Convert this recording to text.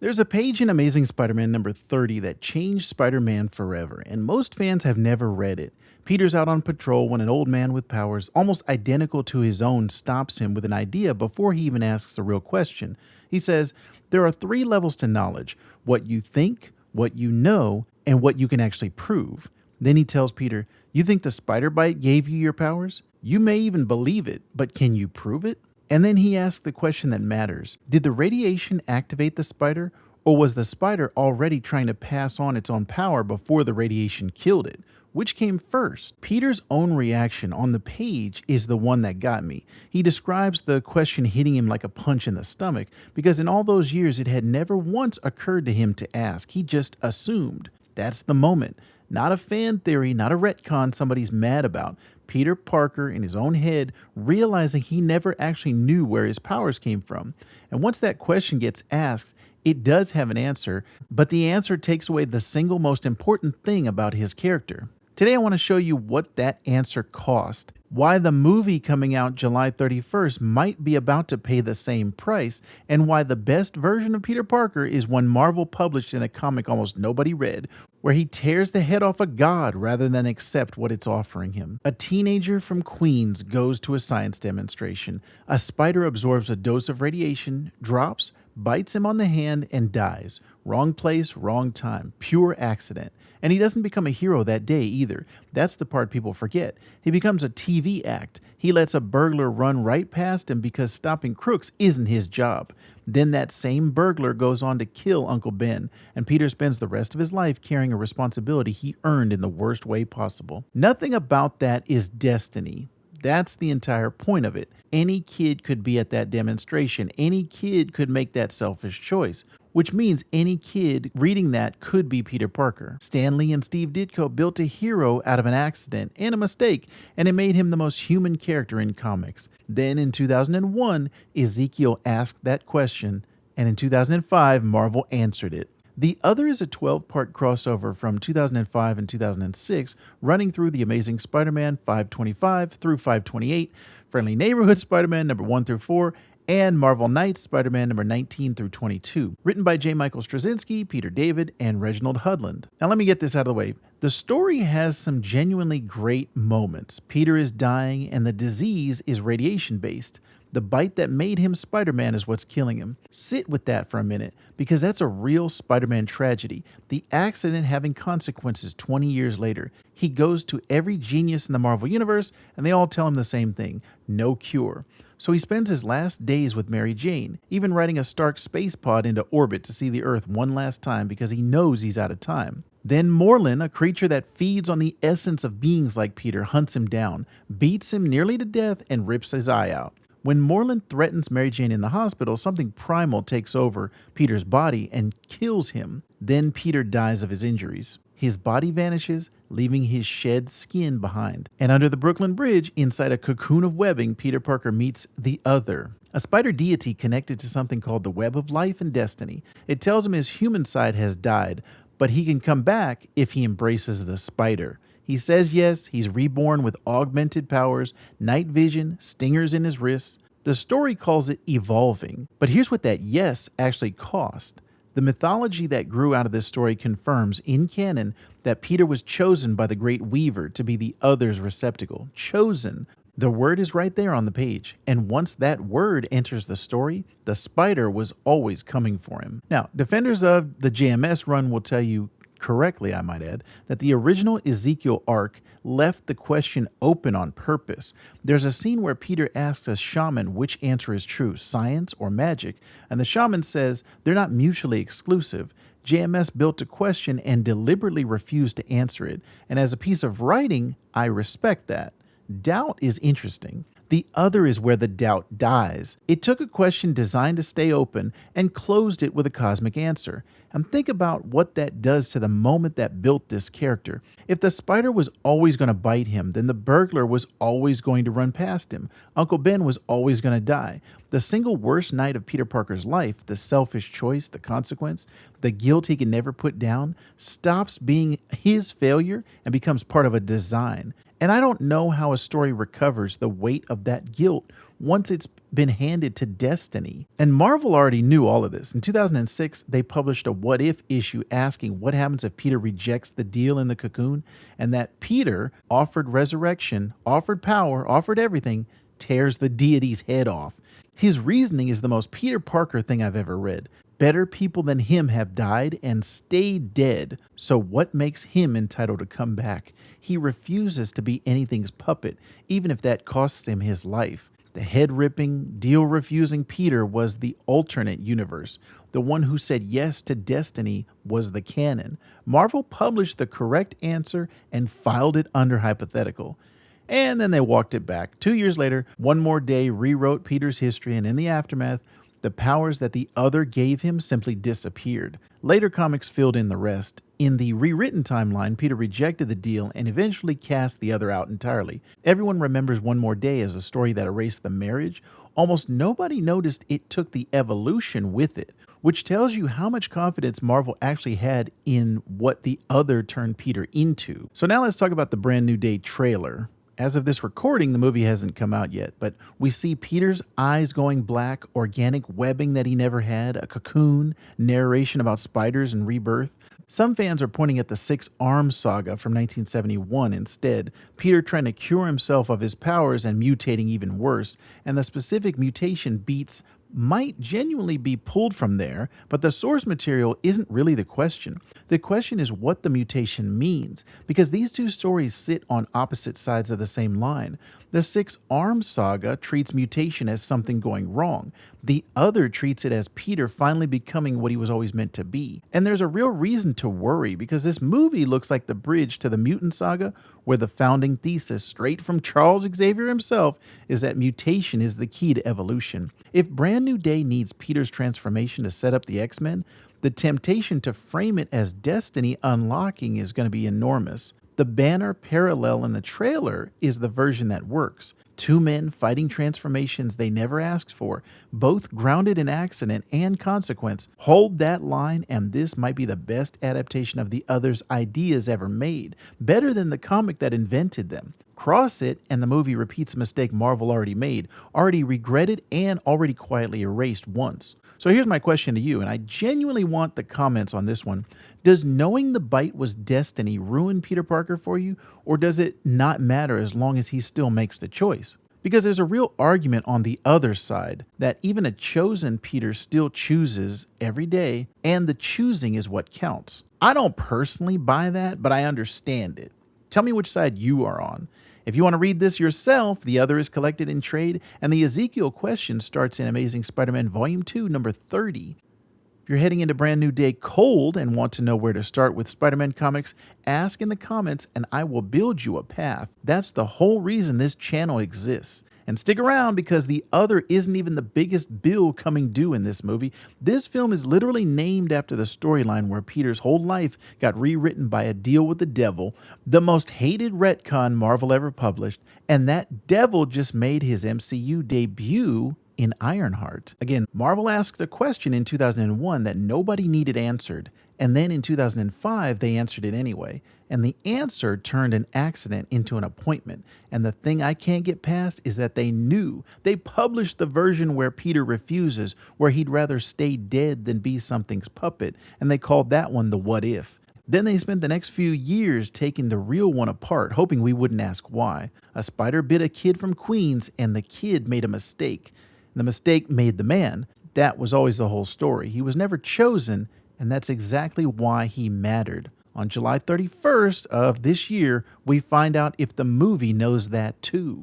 There's a page in Amazing Spider-Man number 30 that changed Spider-Man forever, and most fans have never read it. Peter's out on patrol when an old man with powers almost identical to his own stops him with an idea before he even asks a real question. He says, "There are three levels to knowledge: what you think, what you know, and what you can actually prove." Then he tells Peter, "You think the spider bite gave you your powers? You may even believe it, but can you prove it?" And then he asks the question that matters. Did the radiation activate the spider, or was the spider already trying to pass on its own power before the radiation killed it? Which came first? Peter's own reaction on the page is the one that got me. He describes the question hitting him like a punch in the stomach, because in all those years it had never once occurred to him to ask. He just assumed. That's the moment. Not a fan theory, not a retcon somebody's mad about. Peter Parker, in his own head, realizing he never actually knew where his powers came from. And once that question gets asked, it does have an answer, but the answer takes away the single most important thing about his character. Today I want to show you what that answer cost, why the movie coming out July 31st might be about to pay the same price, and why the best version of Peter Parker is one Marvel published in a comic almost nobody read, where he tears the head off a god rather than accept what it's offering him. A teenager from Queens goes to a science demonstration. A spider absorbs a dose of radiation, drops, bites him on the hand, and dies. Wrong place, wrong time. Pure accident. And he doesn't become a hero that day either. That's the part people forget. He becomes a TV act. He lets a burglar run right past him because stopping crooks isn't his job. Then that same burglar goes on to kill Uncle Ben, and Peter spends the rest of his life carrying a responsibility he earned in the worst way possible. Nothing about that is destiny. That's the entire point of it. Any kid could be at that demonstration. Any kid could make that selfish choice, which means any kid reading that could be Peter Parker. Stan Lee and Steve Ditko built a hero out of an accident and a mistake, and it made him the most human character in comics. Then in 2001, Ezekiel asked that question, and in 2005, Marvel answered it. The other is a 12-part crossover from 2005 and 2006, running through The Amazing Spider-Man 525 through 528, Friendly Neighborhood Spider-Man number 1 through 4, and Marvel Knights Spider-Man number 19 through 22, written by J. Michael Straczynski, Peter David, and Reginald Hudlin. Now let me get this out of the way. The story has some genuinely great moments. Peter is dying, and the disease is radiation-based. The bite that made him Spider-Man is what's killing him. Sit with that for a minute, because that's a real Spider-Man tragedy. The accident having consequences 20 years later. He goes to every genius in the Marvel Universe, and they all tell him the same thing: no cure. So he spends his last days with Mary Jane, even riding a Stark space pod into orbit to see the Earth one last time because he knows he's out of time. Then Morlun, a creature that feeds on the essence of beings like Peter, hunts him down, beats him nearly to death, and rips his eye out. When Morlun threatens Mary Jane in the hospital, something primal takes over Peter's body and kills him. Then Peter dies of his injuries. His body vanishes, leaving his shed skin behind. And under the Brooklyn Bridge, inside a cocoon of webbing, Peter Parker meets the Other, a spider deity connected to something called the Web of Life and Destiny. It tells him his human side has died, but he can come back if he embraces the spider. He says yes, he's reborn with augmented powers, night vision, stingers in his wrists. The story calls it evolving, but here's what that yes actually cost. The mythology that grew out of this story confirms, in canon, that Peter was chosen by the Great Weaver to be the Other's receptacle. Chosen. The word is right there on the page, and once that word enters the story, the spider was always coming for him. Now, defenders of the JMS run will tell you, correctly I might add, that the original Ezekiel arc left the question open on purpose. There's a scene where Peter asks a shaman which answer is true, science or magic, and the shaman says they're not mutually exclusive. JMS built a question and deliberately refused to answer it, and as a piece of writing, I respect that. Doubt is interesting. The Other is where the doubt dies. It took a question designed to stay open and closed it with a cosmic answer. And think about what that does to the moment that built this character. If the spider was always going to bite him, then the burglar was always going to run past him. Uncle Ben was always going to die. The single worst night of Peter Parker's life, the selfish choice, the consequence, the guilt he can never put down, stops being his failure and becomes part of a design. And I don't know how a story recovers the weight of that guilt once it's been handed to destiny. And Marvel already knew all of this. In 2006, they published a What If issue asking what happens if Peter rejects the deal in the cocoon, and that Peter, offered resurrection, offered power, offered everything, tears the deity's head off. His reasoning is the most Peter Parker thing I've ever read. Better people than him have died and stayed dead, so what makes him entitled to come back? He refuses to be anything's puppet, even if that costs him his life. The head-ripping, deal-refusing Peter was the alternate universe. The one who said yes to destiny was the canon. Marvel published the correct answer and filed it under hypothetical. And then they walked it back. 2 years later, One More Day rewrote Peter's history, and in the aftermath, the powers that the other gave him simply disappeared. Later comics filled in the rest. In the rewritten timeline, Peter rejected the deal and eventually cast the other out entirely. Everyone remembers One More Day as a story that erased the marriage. Almost nobody noticed it took the evolution with it, which tells you how much confidence Marvel actually had in what the other turned Peter into. So now let's talk about the Brand New Day trailer. As of this recording, the movie hasn't come out yet, but we see Peter's eyes going black, organic webbing that he never had, a cocoon, narration about spiders and rebirth. Some fans are pointing at the Six Arms saga from 1971 instead, Peter trying to cure himself of his powers and mutating even worse, and the specific mutation beats might genuinely be pulled from there, but the source material isn't really the question. The question is what the mutation means, because these two stories sit on opposite sides of the same line. The Six Arms saga treats mutation as something going wrong. The other treats it as Peter finally becoming what he was always meant to be. And there's a real reason to worry, because this movie looks like the bridge to the mutant saga, where the founding thesis, straight from Charles Xavier himself, is that mutation is the key to evolution. If Brand New Day needs Peter's transformation to set up the X-Men, the temptation to frame it as destiny unlocking is going to be enormous. The banner parallel in the trailer is the version that works. Two men fighting transformations they never asked for, both grounded in accident and consequence. Hold that line, and this might be the best adaptation of the other's ideas ever made, better than the comic that invented them. Cross it, and the movie repeats a mistake Marvel already made, already regretted, and already quietly erased once. So here's my question to you, and I genuinely want the comments on this one. Does knowing the bite was destiny ruin Peter Parker for you, or does it not matter as long as he still makes the choice? Because there's a real argument on the other side that even a chosen Peter still chooses every day, and the choosing is what counts. I don't personally buy that, but I understand it. Tell me which side you are on. If you want to read this yourself, the other is collected in trade, and the Ezekiel question starts in Amazing Spider-Man Volume 2, number 30. If you're heading into Brand New Day cold and want to know where to start with Spider-Man comics, ask in the comments and I will build you a path. That's the whole reason this channel exists. And stick around, because the other isn't even the biggest bill coming due in this movie. This film is literally named after the storyline where Peter's whole life got rewritten by a deal with the devil, the most hated retcon Marvel ever published, and that devil just made his MCU debut in Ironheart. Again, Marvel asked a question in 2001 that nobody needed answered, and then in 2005 they answered it anyway. And the answer turned an accident into an appointment. And the thing I can't get past is that they knew. They published the version where Peter refuses, where he'd rather stay dead than be something's puppet, and they called that one the What If. Then they spent the next few years taking the real one apart, hoping we wouldn't ask why. A spider bit a kid from Queens, and the kid made a mistake. The mistake made the man. That was always the whole story. He was never chosen, and that's exactly why he mattered. On July 31st of this year, we find out if the movie knows that too.